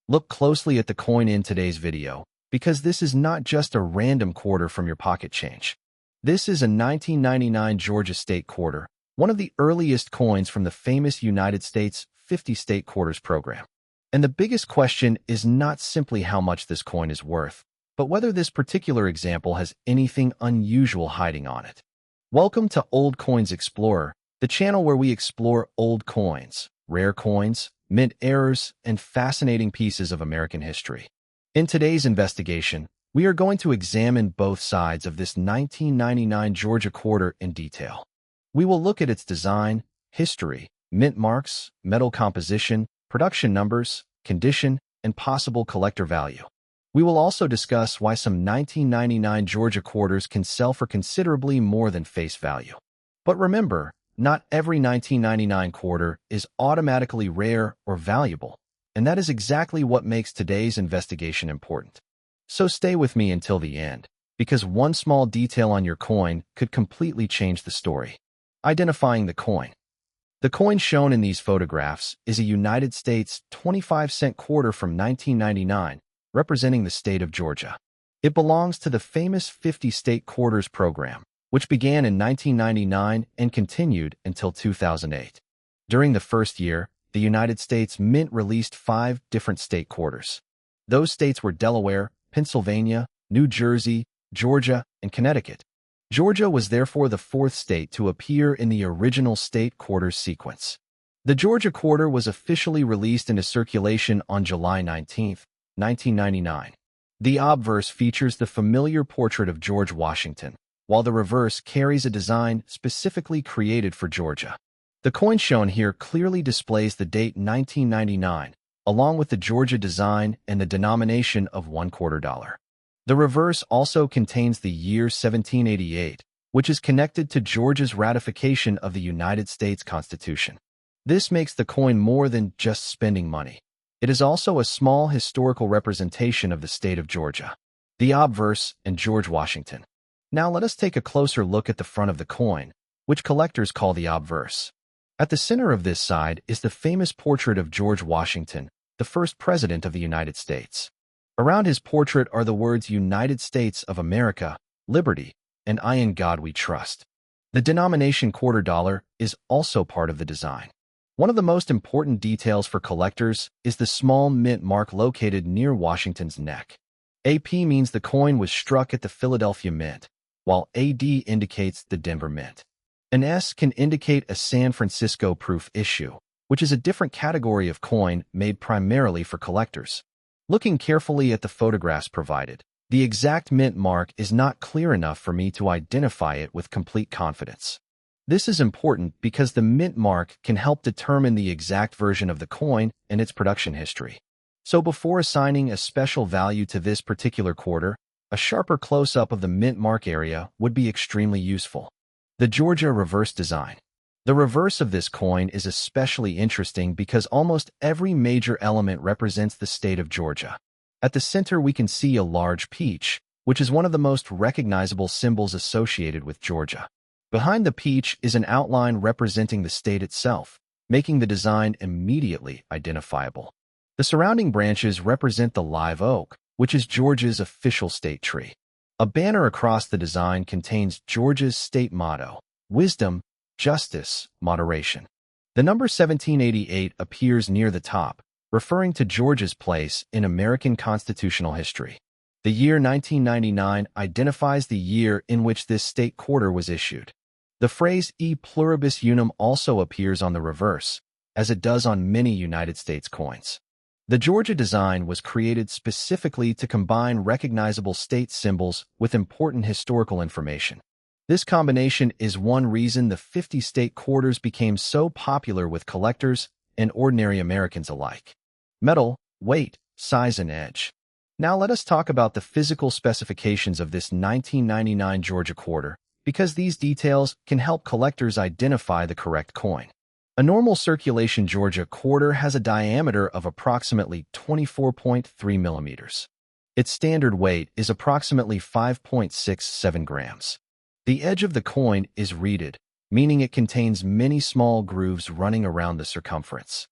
Look closely at the coin in today's video, because this is not just a random quarter from your pocket change. This is a 1999 Georgia state quarter, one of the earliest coins from the famous United States 50 state quarters program. And the biggest question is not simply how much this coin is worth, but whether this particular example has anything unusual hiding on it. Welcome to Old Coins Explorer, the channel where we explore old coins, rare coins, mint errors, and fascinating pieces of American history. In today's investigation, we are going to examine both sides of this 1999 Georgia quarter in detail. We will look at its design, history, mint marks, metal composition, production numbers, condition, and possible collector value. We will also discuss why some 1999 Georgia quarters can sell for considerably more than face value. But remember, not every 1999 quarter is automatically rare or valuable, and that is exactly what makes today's investigation important. So stay with me until the end, because one small detail on your coin could completely change the story. Identifying the coin. The coin shown in these photographs is a United States 25-cent quarter from 1999, representing the state of Georgia. It belongs to the famous 50 state quarters program, which began in 1999 and continued until 2008. During the first year, the United States Mint released 5 different state quarters. Those states were Delaware, Pennsylvania, New Jersey, Georgia, and Connecticut. Georgia was therefore the 4th state to appear in the original state quarters sequence. The Georgia quarter was officially released into circulation on July 19, 1999. The obverse features the familiar portrait of George Washington, while the reverse carries a design specifically created for Georgia. The coin shown here clearly displays the date 1999, along with the Georgia design and the denomination of $1/4. The reverse also contains the year 1788, which is connected to Georgia's ratification of the United States Constitution. This makes the coin more than just spending money. It is also a small historical representation of the state of Georgia, the obverse, and George Washington. Now let us take a closer look at the front of the coin, which collectors call the obverse. At the center of this side is the famous portrait of George Washington, the first president of the United States. Around his portrait are the words United States of America, Liberty, and I in God We Trust. The denomination $1/4 is also part of the design. One of the most important details for collectors is the small mint mark located near Washington's neck. AP means the coin was struck at the Philadelphia Mint, while AD indicates the Denver Mint. An S can indicate a San Francisco proof issue, which is a different category of coin made primarily for collectors. Looking carefully at the photographs provided, the exact mint mark is not clear enough for me to identify it with complete confidence. This is important because the mint mark can help determine the exact version of the coin and its production history. So before assigning a special value to this particular quarter, a sharper close-up of the mint mark area would be extremely useful. The Georgia reverse design. The reverse of this coin is especially interesting because almost every major element represents the state of Georgia. At the center we can see a large peach, which is one of the most recognizable symbols associated with Georgia. Behind the peach is an outline representing the state itself, making the design immediately identifiable. The surrounding branches represent the live oak, which is Georgia's official state tree. A banner across the design contains Georgia's state motto, wisdom, justice, moderation. The number 1788 appears near the top, referring to Georgia's place in American constitutional history. The year 1999 identifies the year in which this state quarter was issued. The phrase e pluribus unum also appears on the reverse, as it does on many United States coins. The Georgia design was created specifically to combine recognizable state symbols with important historical information. This combination is one reason the 50 state quarters became so popular with collectors and ordinary Americans alike. Metal, weight, size, and edge. Now let us talk about the physical specifications of this 1999 Georgia quarter, because these details can help collectors identify the correct coin. A normal circulation Georgia quarter has a diameter of approximately 24.3 millimeters. Its standard weight is approximately 5.67 grams. The edge of the coin is reeded, meaning it contains many small grooves running around the circumference.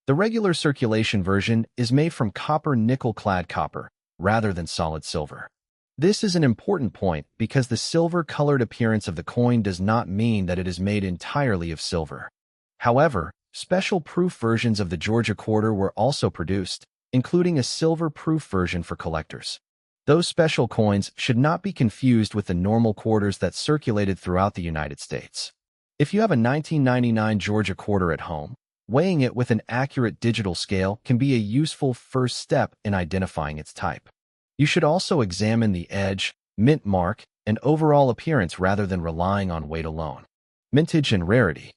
The regular circulation version is made from copper-nickel clad copper, rather than solid silver. This is an important point because the silver-colored appearance of the coin does not mean that it is made entirely of silver. However, special proof versions of the Georgia quarter were also produced, including a silver-proof version for collectors. Those special coins should not be confused with the normal quarters that circulated throughout the United States. If you have a 1999 Georgia quarter at home, weighing it with an accurate digital scale can be a useful first step in identifying its type. You should also examine the edge, mint mark, and overall appearance rather than relying on weight alone. Mintage and rarity.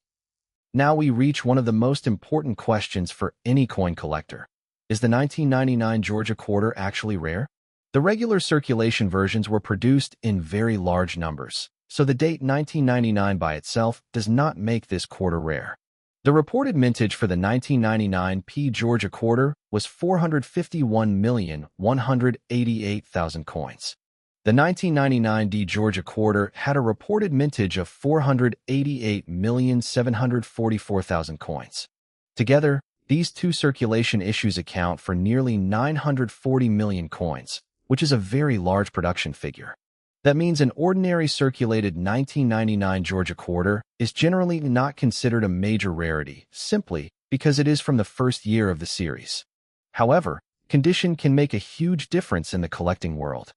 Now we reach one of the most important questions for any coin collector. Is the 1999 Georgia quarter actually rare? The regular circulation versions were produced in very large numbers, so the date 1999 by itself does not make this quarter rare. The reported mintage for the 1999 P Georgia quarter was 451,188,000 coins. The 1999 D Georgia quarter had a reported mintage of 488,744,000 coins. Together, these two circulation issues account for nearly 940 million coins, which is a very large production figure. That means an ordinary circulated 1999 Georgia quarter is generally not considered a major rarity, simply because it is from the first year of the series. However, condition can make a huge difference in the collecting world.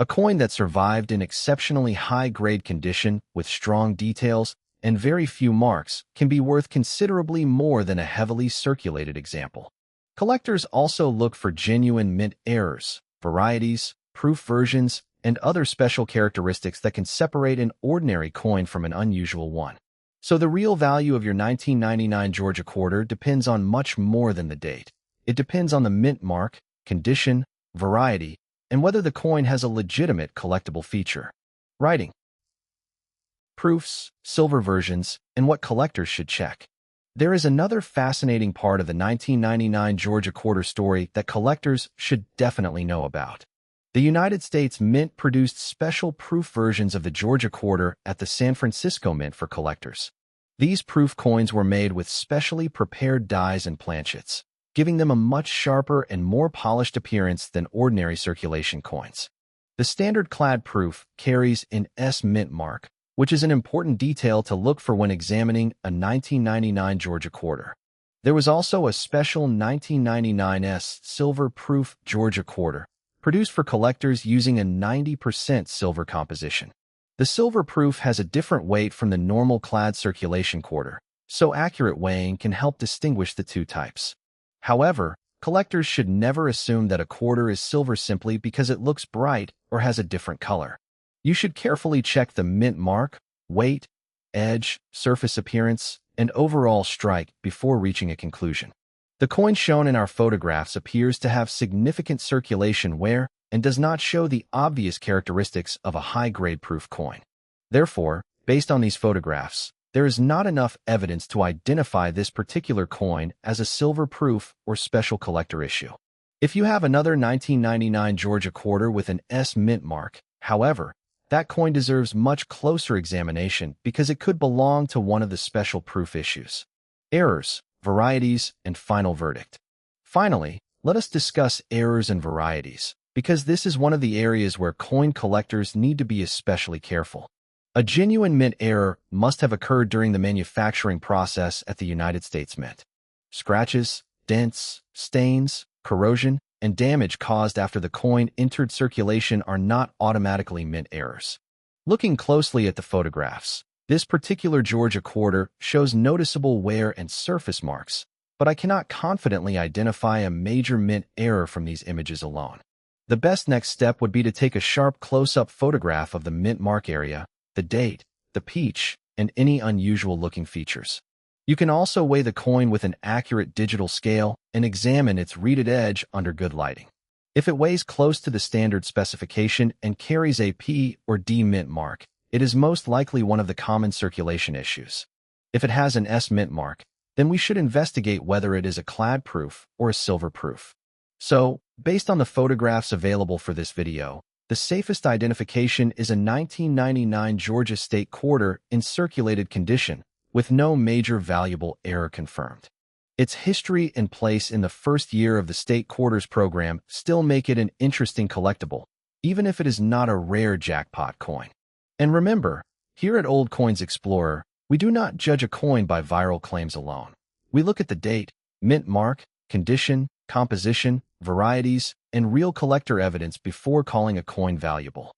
A coin that survived in exceptionally high-grade condition with strong details and very few marks can be worth considerably more than a heavily circulated example. Collectors also look for genuine mint errors, varieties, proof versions, and other special characteristics that can separate an ordinary coin from an unusual one. So the real value of your 1999 Georgia quarter depends on much more than the date. It depends on the mint mark, condition, variety, and whether the coin has a legitimate collectible feature. Writing. Proofs, silver versions, and what collectors should check. There is another fascinating part of the 1999 Georgia quarter story that collectors should definitely know about. The United States Mint produced special proof versions of the Georgia quarter at the San Francisco Mint for collectors. These proof coins were made with specially prepared dies and planchets, giving them a much sharper and more polished appearance than ordinary circulation coins. The standard clad proof carries an S mint mark, which is an important detail to look for when examining a 1999 Georgia quarter. There was also a special 1999 S silver proof Georgia quarter, produced for collectors using a 90% silver composition. The silver proof has a different weight from the normal clad circulation quarter, so accurate weighing can help distinguish the two types. However, collectors should never assume that a quarter is silver simply because it looks bright or has a different color. You should carefully check the mint mark, weight, edge, surface appearance, and overall strike before reaching a conclusion. The coin shown in our photographs appears to have significant circulation wear and does not show the obvious characteristics of a high-grade proof coin. Therefore, based on these photographs, there is not enough evidence to identify this particular coin as a silver proof or special collector issue. If you have another 1999 Georgia quarter with an S mint mark, however, that coin deserves much closer examination because it could belong to one of the special proof issues. Errors, varieties, and final verdict. Finally, let us discuss errors and varieties, because this is one of the areas where coin collectors need to be especially careful. A genuine mint error must have occurred during the manufacturing process at the United States Mint. Scratches, dents, stains, corrosion, and damage caused after the coin entered circulation are not automatically mint errors. Looking closely at the photographs, this particular Georgia quarter shows noticeable wear and surface marks, but I cannot confidently identify a major mint error from these images alone. The best next step would be to take a sharp close-up photograph of the mint mark area, the date, the peach, and any unusual-looking features. You can also weigh the coin with an accurate digital scale and examine its reeded edge under good lighting. If it weighs close to the standard specification and carries a P or D mint mark, it is most likely one of the common circulation issues. If it has an S mint mark, then we should investigate whether it is a clad proof or a silver proof. So, based on the photographs available for this video, the safest identification is a 1999 Georgia State quarter in circulated condition, with no major valuable error confirmed. Its history and place in the first year of the state quarters program still make it an interesting collectible, even if it is not a rare jackpot coin. And remember, here at Old Coins Explorer, we do not judge a coin by viral claims alone. We look at the date, mint mark, condition, composition, varieties, and real collector evidence before calling a coin valuable.